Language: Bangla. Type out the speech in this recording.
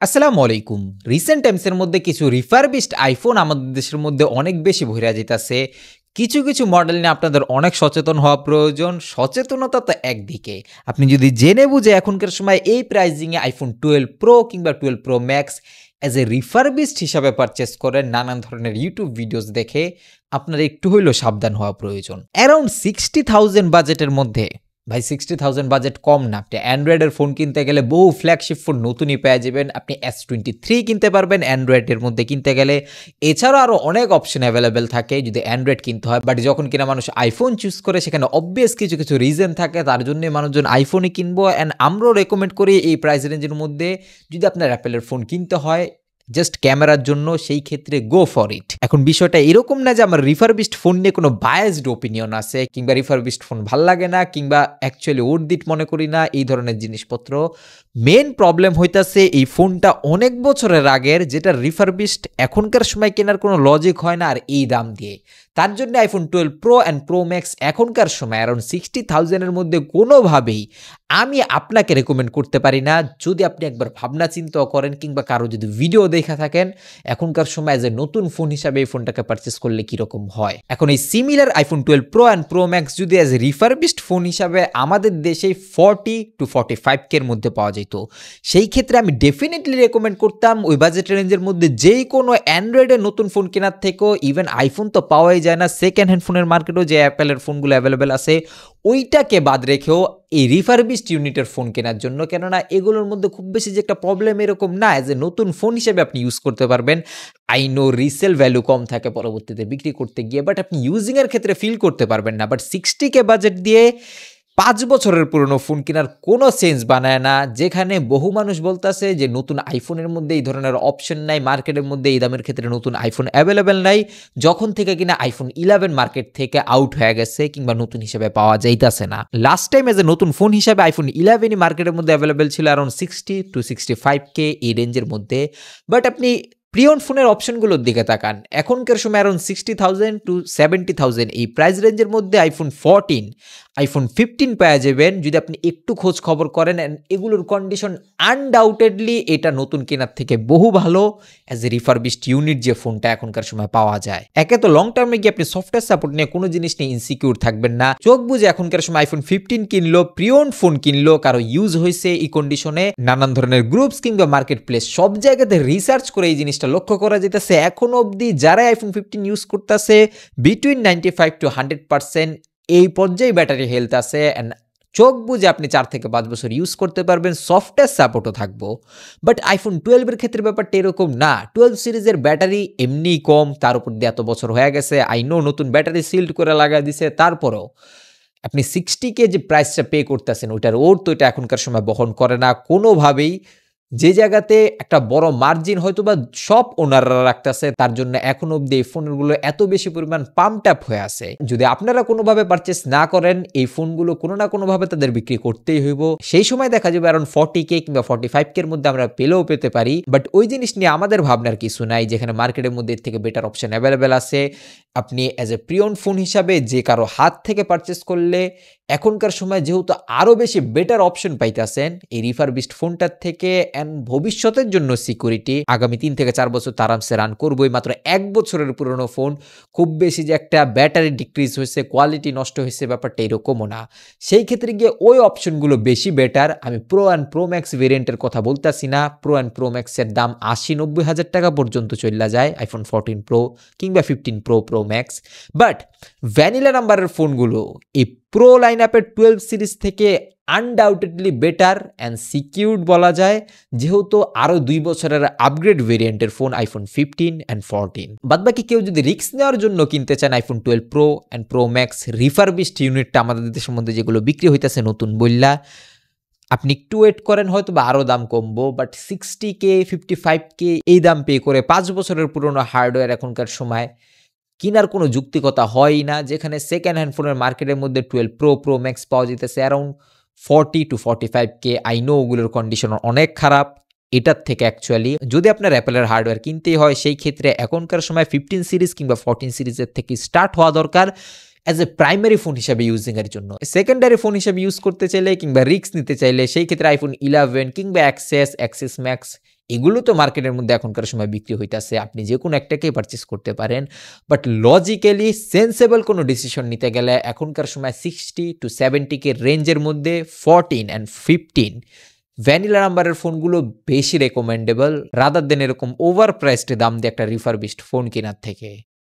আসসালামু আলাইকুম। রিসেন্ট টাইমসের মধ্যে কিছু রিফারবিশড আইফোন আমাদের দেশের মধ্যে অনেক বেশি ভইরা যাইতাছে। কিছু মডেল নিয়ে আপনাদের অনেক সচেতন হওয়া প্রয়োজন। সচেতনতা তো একদিকে। আপনি যদি জেনে বুঝে এখনকার সময় এই প্রাইজিং এ iPhone 12 Pro কিংবা 12 Pro Max as a refurbished হিসাবে পারচেজ করেন নানান ধরনের YouTube ভিডিওস দেখে, আপনার একটু হইলেও সাবধান হওয়া প্রয়োজন। অ্যারাউন্ড 60,000 বাজেটের মধ্যে, ভাই 60,000 বাজেট কম না। আপনি অ্যান্ড্রয়েডের ফোন কিনতে গেলে বহু ফ্ল্যাগশিপ ফোন নতুনই পেয়ে যাবেন। আপনি S23 কিনতে পারবেন অ্যান্ড্রয়েডের মধ্যে কিনতে গেলে। এছাড়াও আরও অনেক অপশন অ্যাভেলেবেল থাকে যদি অ্যান্ড্রয়েড কিনতে হয়। বাট যখন কিনা মানুষ আইফোন চুজ করে সেখানে অবভিয়াস কিছু রিজন থাকে, তার জন্যই মানুষজন আইফোনই কিনবো। অ্যান্ড আমরাও রেকমেন্ড করি এই প্রাইস রেঞ্জের মধ্যে যদি আপনার অ্যাপেলের ফোন কিনতে হয় জাস্ট ক্যামেরার জন্য, সেই ক্ষেত্রে গো ফর ইট। এখন বিষয়টা এরকম না যে আমার রিফারবিশড ফোন নিয়ে কোনো বায়াসড ওপিনিয়ন আছে কিংবা রিফারবিশড ফোন ভাল লাগে না কিংবা অ্যাকচুয়ালি ওর্দিট মনে করি না, এই ধরনের জিনিসপত্র। মেন প্রবলেম হইতাছে এই ফোনটা অনেক বছরের আগের, যেটা রিফারবিশড এখনকার সময় কেনার কোনো লজিক হয় না আর এই দাম দিয়ে। তার জন্য iPhone 12 Pro and Pro Max এখনকার সময় অ্যারাউন্ড 60,000 এর মধ্যে কোনোভাবেই আমি আপনাকে রেকমেন্ড করতে পারি না। যদি আপনি একবার ভাবনা চিন্তাও করেন কিংবা কারো যদি ভিডিও দেখা থাকেন এখনকার সময় যে নতুন ফোন হিসাবে এই ফোনটাকে পারচেস করলে কীরকম হয়। এখন এই similar iPhone 12 Pro and Pro Max যদি অ্যাজ এ রিফারবিশড ফোন হিসাবে আমাদের দেশে 40 to 45K এর মধ্যে পাওয়া যেত, সেই ক্ষেত্রে আমি ডেফিনেটলি রেকমেন্ড করতাম ওই বাজেট রেঞ্জের মধ্যে যেই কোনো অ্যান্ড্রয়েডের নতুন ফোন কেনার থেকেও, ইভেন আইফোন তো পাওয়াই যায় না, সেকেন্ড হ্যান্ড ফোনের মার্কেটেও যে অ্যাপেলের ফোনগুলো অ্যাভেলেবেল আছে ওইটাকে বাদ রেখেও এই রিফারবিশড ইউনিটের ফোন কেনার জন্য। কেননা এগুলোর মধ্যে খুব বেশি যে একটা প্রবলেম এরকম না, অ্যাজ এ নতুন ফোন হিসেবে আপনি ইউজ করতে পারবেন। আই নো রিসেল ভ্যালু কম থাকে পরবর্তীতে বিক্রি করতে গিয়ে, বাট আপনি ইউজিংয়ের ক্ষেত্রে ফিল করতে পারবেন না। বাট 60K বাজেট দিয়ে 5 বছরের পুরনো ফোন কেনার কোনো সেন্স বানায় না, যেখানে বহু মানুষ বলতেছে যে নতুন আইফোনের মধ্যে এই ধরনের অপশন নাই, মার্কেটের মধ্যে এই দামের ক্ষেত্রে নতুন আইফোন অ্যাভেলেবেল নাই, যখন থেকে কিনা iPhone 11 মার্কেট থেকে আউট হয়ে গেছে কিংবা নতুন হিসেবে পাওয়া যাইতাছে না। লাস্ট টাইম এজ এ নতুন ফোন হিসাবে iPhone 11ই মার্কেটের মধ্যে অ্যাভেলেবেল ছিল অ্যারাউন্ড 60 to 65K এই রেঞ্জের মধ্যে। বাট আপনি প্রিয়ন ফোনের অপশনগুলোর দিকে তাকান, এখনকার সময় অ্যারাউন্ড 60,000 to 70,000 এই প্রাইস রেঞ্জের মধ্যে iPhone 14, iPhone 15 পাওয়া যাবেন যদি আপনি একটু খোঁজ খবর করেন। অ্যান্ড এগুলোর কন্ডিশন আনডাউটেডলি এটা নতুন কেনার থেকে বহু ভালো অ্যাজ এ রিফারবিশড ইউনিট যে ফোনটা এখনকার সময় পাওয়া যায়। একে তো লং টার্মে গিয়ে আপনি সফটওয়্যার সাপোর্ট নিয়ে কোনো জিনিস নিয়ে ইনসিকিউর থাকবেন না। চোখ বুঝে এখনকার সময় iPhone 15 কিনলো, প্রিয়ন ফোন কিনলো, কারো ইউজ হয়েছে এই কন্ডিশনে, নানান ধরনের গ্রুপস কিংবা মার্কেট প্লেস সব জায়গাতে রিসার্চ করে এই জিনিসটা লক্ষ্য করা যেতেছে এখনো অবধি যারা iPhone 15 ইউজ করতেছে বিটুইন 95 to 100% এই পর্যায়ে ব্যাটারি হেলথ আছে। অ্যান্ড চোখ বুঝে আপনি 4 থেকে 5 বছর ইউজ করতে পারবেন, সফটওয়্যার সাপোর্টও থাকবো। বাট iPhone 12 এর ক্ষেত্রে ব্যাপারটা এরকম না। 12 সিরিজের ব্যাটারি এমনিই কম, তার উপর দিয়ে এত বছর হয়ে গেছে, আই নো নতুন ব্যাটারি সিল্ড করে লাগা দিছে, তারপরেও আপনি 60K যে প্রাইসটা পে করতেছেন ওইটার ওর তো এটা এখনকার সময় বহন করে না কোনোভাবেই। যে জায়গাতে একটা বড় মার্জিন হয়তো বা সব ওনাররা রাখতেছে, তার জন্য এখন অবধি এই ফোনগুলো এত বেশি পরিমাণ পাম্প আপ হয়ে আছে। যদি আপনারা কোনোভাবে পারচেস না করেন এই ফোনগুলো কোনো না কোনোভাবে তাদের বিক্রি করতেই হইব। সেই সময় দেখা যাবে অ্যারাউন্ড 40K কিংবা 45K এর মধ্যে আমরা পেলেও পেতে পারি। বাট ওই জিনিস নিয়ে আমাদের ভাবনার কিছু নাই, যেখানে মার্কেটের মধ্যে এর থেকে বেটার অপশন অ্যাভেলেবেল আছে। আপনি অ্যাজ এ প্রিয়ন ফোন হিসাবে যে কারো হাত থেকে পারচেস করলে এখনকার সময় যেহেতু আরও বেশি বেটার অপশন পাইতেছেন এই রিফারবিশড ফোনটার থেকে। অ্যান্ড ভবিষ্যতের জন্য সিকিউরিটি আগামী 3 থেকে 4 বছর আরামসে রান করবোই। মাত্র 1 বছরের পুরনো ফোন, খুব বেশি যে একটা ব্যাটারি ডিক্রিজ হয়েছে, কোয়ালিটি নষ্ট হয়েছে ব্যাপারটা এরকমও না। সেই ক্ষেত্রে গিয়ে ওই অপশনগুলো বেশি বেটার। আমি প্রো অ্যান্ড প্রো ম্যাক্স ভেরিয়েন্টের কথা বলতেছি না। প্রো অ্যান্ড প্রো ম্যাক্সের দাম 80-90 হাজার টাকা পর্যন্ত চলে যায় iPhone 14 Pro কিংবা 15 Pro Pro Max। But vanilla নাম্বারের ফোনগুলো এই প্রো লাইন আপের 12 সিরিজ থেকে আনডাউটেডলি বেটার অ্যান্ড সিকিউরড বলা যায়, যেহেতু আরও 2 বছরের আপগ্রেড ভেরিয়েন্টের ফোন iPhone 15 অ্যান্ড 14। বাদবাকি কেউ যদি রিস্ক নেওয়ার জন্য কিনতে চান iPhone 12 Pro and Pro Max refurbished ইউনিটটা আমাদের দেশের মধ্যে যেগুলো বিক্রি হইতেছে নতুন বললা, আপনি একটু ওয়েট করেন, হয়তো বা আরও দাম কমবো। বাট 60K 55K এই দাম পে করে 5 বছরের পুরনো হার্ডওয়্যার এখনকার সময় কিনার কোনো যুক্তিকতা হয়ই না, যেখানে সেকেন্ড হ্যান্ড ফোনের মার্কেটের মধ্যে 12 Pro Pro Max পাওয়া যেতেছে around 40 to 45K। I know ওগুলোর কন্ডিশন অনেক খারাপ এটার থেকে। অ্যাকচুয়ালি যদি আপনার অ্যাপেলের হার্ডওয়্যার কিনতেই হয় সেই ক্ষেত্রে এখনকার সময় 15 সিরিজ কিংবা 14 সিরিজের থেকে স্টার্ট হওয়া দরকার অ্যাজ এ প্রাইমারি ফোন হিসাবে ইউজিংয়ের জন্য। সেকেন্ডারি ফোন হিসাবে ইউজ করতে চাইলে কিংবা রিস্ক নিতে চাইলে সেই ক্ষেত্রে iPhone 11 কিংবা Access Max এগুলো তো মার্কেটের মধ্যে এখনকার সময় বিক্রি হইতাছে। আপনি যেকোনো একটাকেই পারচেজ করতে পারেন। বাট লজিক্যালি সেন্সেবল কোনো ডিসিশন নিতে গেলে এখনকার সময় 60 to 70 কে রেঞ্জের মধ্যে 14 and 15 ভ্যানিলা নাম্বারের ফোনগুলো বেশি রেকমেন্ডেবল রাদার দেন এরকম ওভার প্রাইসড দাম দিয়ে একটা রিফারবিশড ফোন কেনার থেকে।